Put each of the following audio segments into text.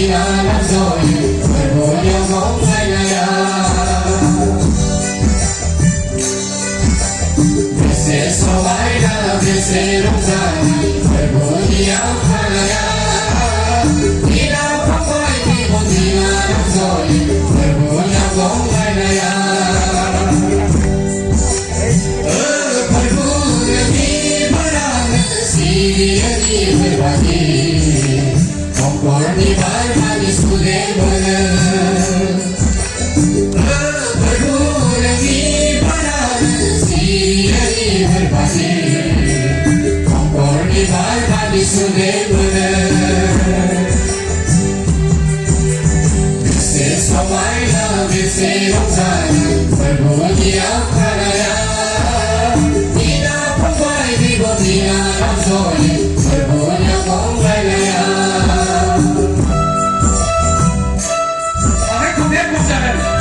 làm rồi người buồn yêu bóng anh Việt sẽ sau bãi đã Việt sẽ đông dài người buồn yêu đi đâu không có ai thì một gì là làm rồi người buồn yêu bóng anh người buồn đi mà đang si đi về bà đi không còn đi bãi mà đi xuống để bơi người buồn đi mà đang si đi về bà đi không còn đi bãi mà đi xuống để bơi sẽ sau mãi là việc sẽ không dài người buồn đi áo khăn đi đâu không có ai đi bộ gì làm rồi người buồn yêu bóng anh không biết không trả lời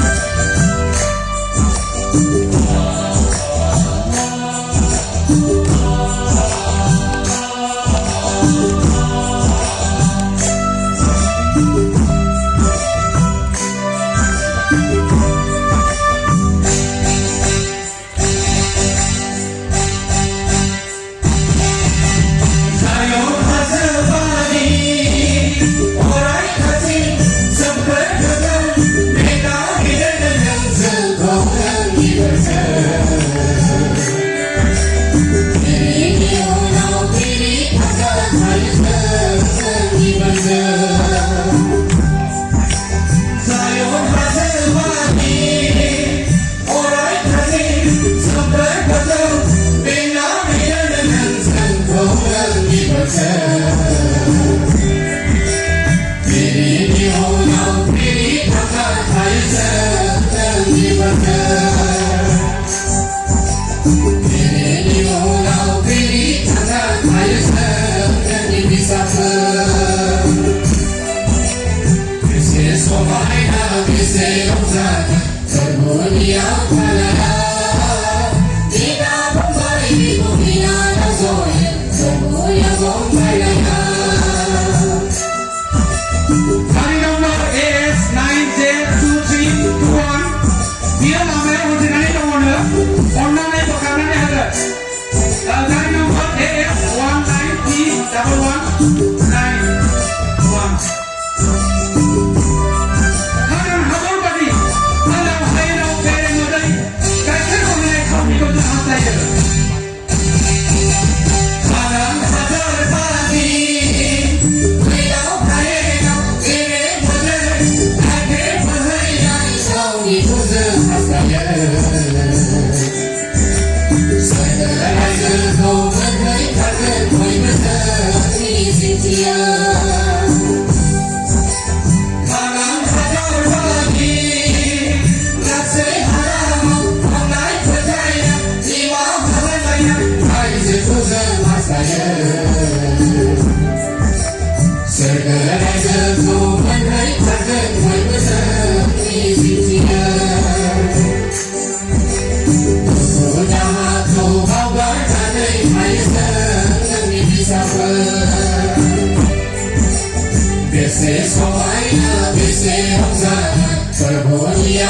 sẽ sau mãi việc sẽ không dài rồi buồn yêu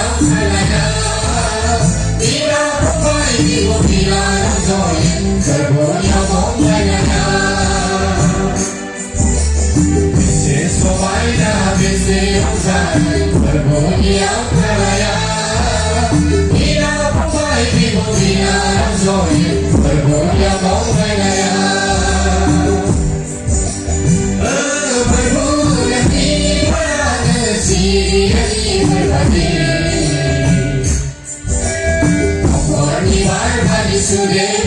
đi đâu không có ai đi một thì là lắm rồi rồi buồn yêu bóng anh việc sẽ sau mãi việc sẽ không dài rồi buồn yêu đi đâu không có ai đi một thì là lắm rồi rồi buồn yêu bóng anh Today